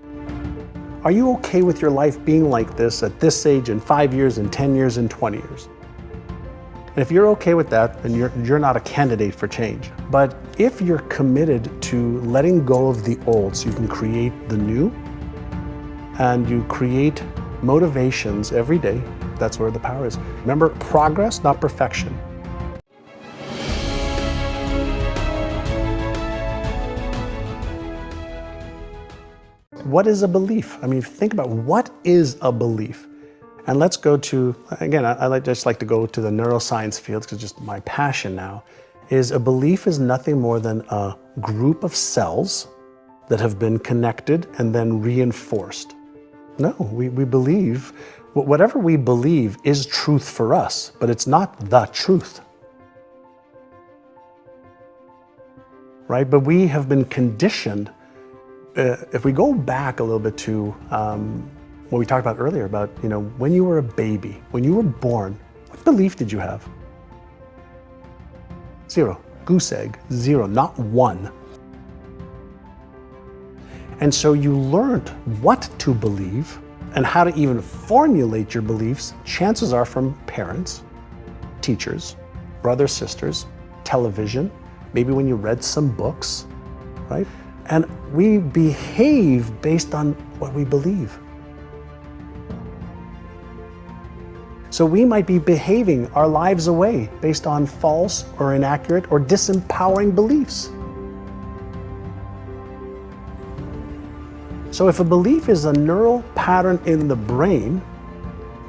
Are you okay with your life being like this at this age in 5 years, in 10 years, in 20 years? And if you're okay with that, then you're not a candidate for change. But if you're committed to letting go of the old so you can create the new, and you create motivations every day, that's where the power is. Remember, progress, not perfection. What is a belief? I mean, think about what is a belief. And let's go to, again, I just like to go to the neuroscience field because it's just my passion now, is a belief is nothing more than a group of cells that have been connected and then reinforced. No, we believe, whatever we believe is truth for us, but it's not the truth. Right? But we have been conditioned. If we go back a little bit to what we talked about earlier about, when you were a baby, when you were born, what belief did you have? Zero. Goose egg. Zero. Not one. And so you learned what to believe and how to even formulate your beliefs, chances are from parents, teachers, brothers, sisters, television, maybe when you read some books, right? And we behave based on what we believe. So we might be behaving our lives away based on false or inaccurate or disempowering beliefs. So if a belief is a neural pattern in the brain,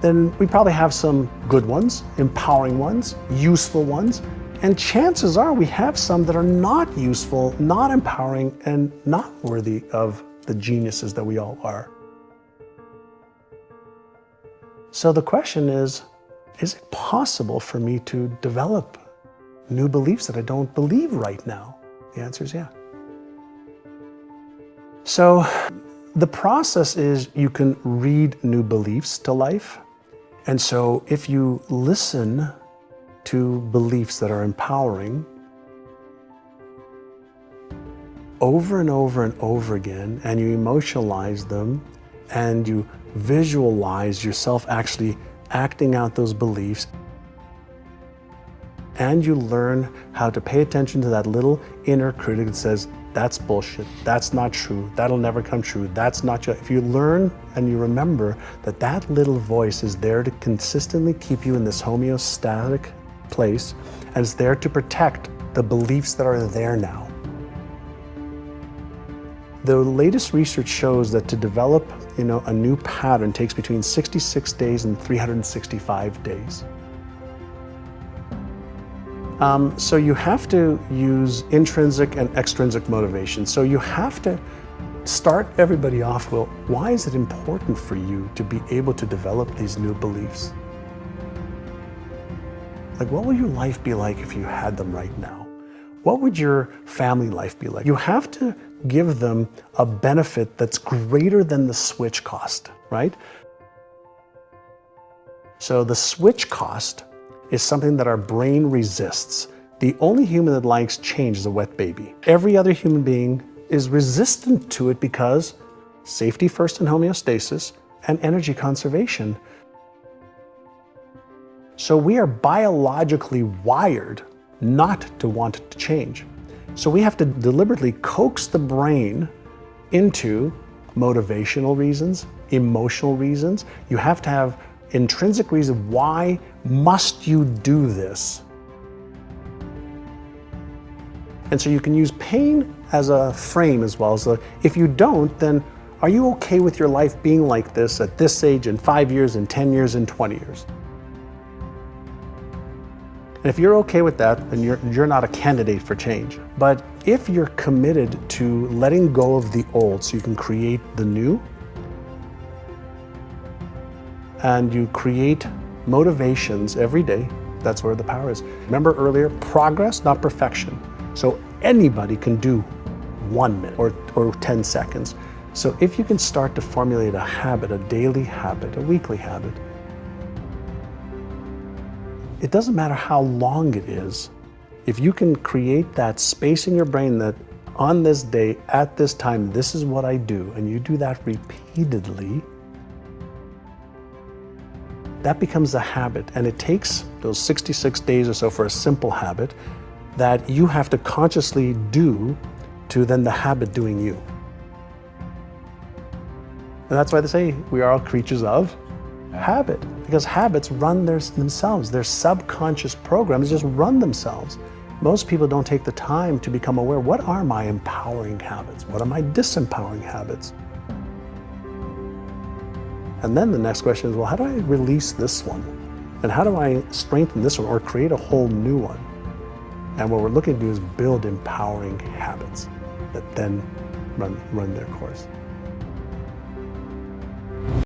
then we probably have some good ones, empowering ones, useful ones, and chances are we have some that are not useful, not empowering, and not worthy of the geniuses that we all are. So the question is it possible for me to develop new beliefs that I don't believe right now? The answer is yeah. So the process is you can read new beliefs to life. And so if you listen to beliefs that are empowering over and over and over again, and you emotionalize them, and you visualize yourself actually acting out those beliefs, and you learn how to pay attention to that little inner critic that says, that's bullshit, that's not true, that'll never come true, that's not true. If you learn and you remember that that little voice is there to consistently keep you in this homeostatic place, and it's there to protect the beliefs that are there now. The latest research shows that to develop, a new pattern takes between 66 days and 365 days. So you have to use intrinsic and extrinsic motivation. So you have to start everybody off, well, why is it important for you to be able to develop these new beliefs? Like, what will your life be like if you had them right now? What would your family life be like? You have to give them a benefit that's greater than the switch cost, right? So the switch cost is something that our brain resists. The only human that likes change is a wet baby. Every other human being is resistant to it because safety first and homeostasis and energy conservation. So we are biologically wired not to want it to change. So we have to deliberately coax the brain into motivational reasons, emotional reasons. You have to have intrinsic reason. Why must you do this? And so you can use pain as a frame as well. So if you don't, then are you okay with your life being like this at this age in 5 years, in 10 years, in 20 years? And if you're okay with that, then you're not a candidate for change. But if you're committed to letting go of the old so you can create the new, and you create motivations every day, that's where the power is. Remember earlier, progress, not perfection. So anybody can do 1 minute or 10 seconds. So if you can start to formulate a habit, a daily habit, a weekly habit, it doesn't matter how long it is. If you can create that space in your brain that on this day, at this time, this is what I do, and you do that repeatedly, that becomes a habit. And it takes those 66 days or so for a simple habit that you have to consciously do to then the habit doing you. And that's why they say we are all creatures of habit, because habits run themselves. Their subconscious programs just run themselves. Most people don't take the time to become aware, what are my empowering habits? What are my disempowering habits? And then the next question is, well, how do I release this one? And how do I strengthen this one or create a whole new one? And what we're looking to do is build empowering habits that then run their course.